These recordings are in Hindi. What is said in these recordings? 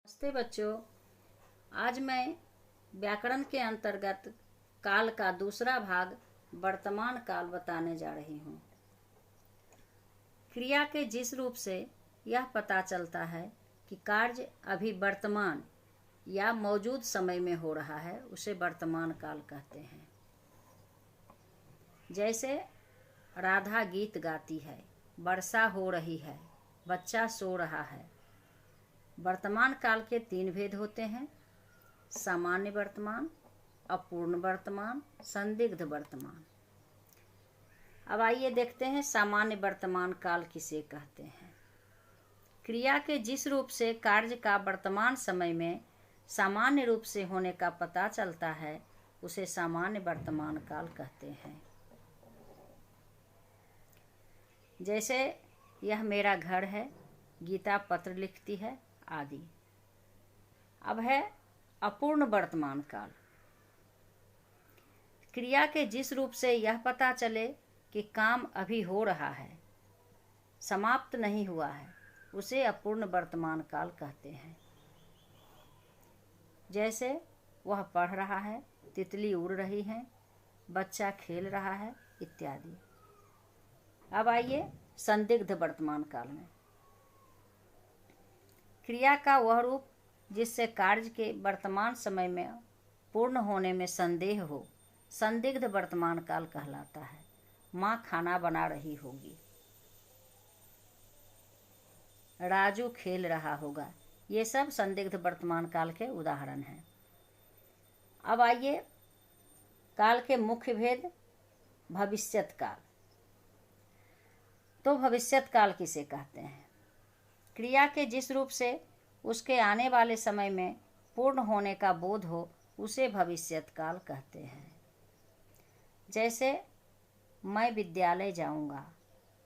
नमस्ते बच्चों। आज मैं व्याकरण के अंतर्गत काल का दूसरा भाग वर्तमान काल बताने जा रही हूँ। क्रिया के जिस रूप से यह पता चलता है कि कार्य अभी वर्तमान या मौजूद समय में हो रहा है उसे वर्तमान काल कहते हैं। जैसे राधा गीत गाती है, वर्षा हो रही है, बच्चा सो रहा है। वर्तमान काल के तीन भेद होते हैं: सामान्य वर्तमान, अपूर्ण वर्तमान, संदिग्ध वर्तमान। अब आइए देखते हैं सामान्य वर्तमान काल किसे कहते हैं। क्रिया के जिस रूप से कार्य का वर्तमान समय में सामान्य रूप से होने का पता चलता है उसे सामान्य वर्तमान काल कहते हैं। जैसे यह मेरा घर है, गीता पत्र लिखती है आदि। अब है अपूर्ण वर्तमान काल। क्रिया के जिस रूप से यह पता चले कि काम अभी हो रहा है, समाप्त नहीं हुआ है, उसे अपूर्ण वर्तमान काल कहते हैं। जैसे वह पढ़ रहा है, तितली उड़ रही है, बच्चा खेल रहा है इत्यादि। अब आइए संदिग्ध वर्तमान काल में। क्रिया का वह रूप जिससे कार्य के वर्तमान समय में पूर्ण होने में संदेह हो, संदिग्ध वर्तमान काल कहलाता है। माँ खाना बना रही होगी, राजू खेल रहा होगा, ये सब संदिग्ध वर्तमान काल के उदाहरण हैं। अब आइए काल के मुख्य भेद। भविष्यत काल। तो भविष्यत काल किसे कहते हैं? क्रिया के जिस रूप से उसके आने वाले समय में पूर्ण होने का बोध हो उसे भविष्यत काल कहते हैं। जैसे मैं विद्यालय जाऊंगा,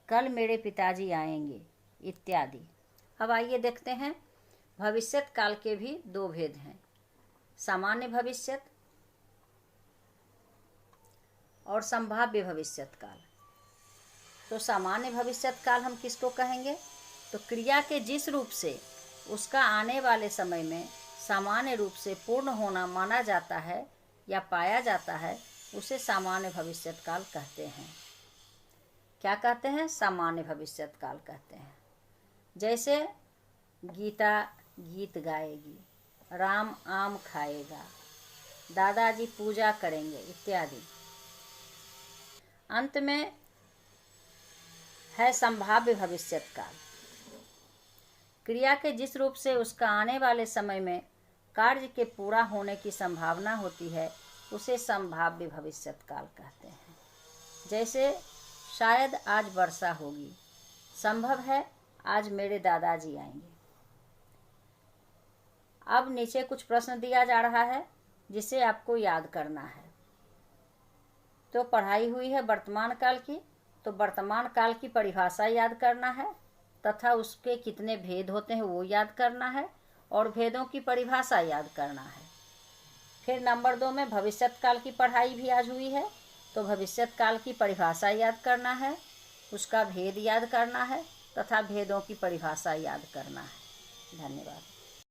कल मेरे पिताजी आएंगे इत्यादि। अब आइए देखते हैं भविष्यत काल के भी दो भेद हैं: सामान्य भविष्यत और संभाव्य भविष्यत काल। तो सामान्य भविष्यत काल हम किसको कहेंगे? तो क्रिया के जिस रूप से उसका आने वाले समय में सामान्य रूप से पूर्ण होना माना जाता है या पाया जाता है उसे सामान्य भविष्यत काल कहते हैं। क्या कहते हैं? सामान्य भविष्यत काल कहते हैं। जैसे गीता गीत गाएगी, राम आम खाएगा, दादाजी पूजा करेंगे इत्यादि। अंत में है संभाव्य भविष्यत काल। क्रिया के जिस रूप से उसका आने वाले समय में कार्य के पूरा होने की संभावना होती है उसे संभाव्य भविष्यत काल कहते हैं। जैसे शायद आज वर्षा होगी, संभव है आज मेरे दादाजी आएंगे। अब नीचे कुछ प्रश्न दिया जा रहा है जिसे आपको याद करना है। तो पढ़ाई हुई है वर्तमान काल की, तो वर्तमान काल की परिभाषा याद करना है तथा उसके कितने भेद होते हैं वो याद करना है और भेदों की परिभाषा याद करना है। फिर नंबर 2 में भविष्यत काल की पढ़ाई भी आज हुई है, तो भविष्यत काल की परिभाषा याद करना है, उसका भेद याद करना है तथा भेदों की परिभाषा याद करना है। धन्यवाद।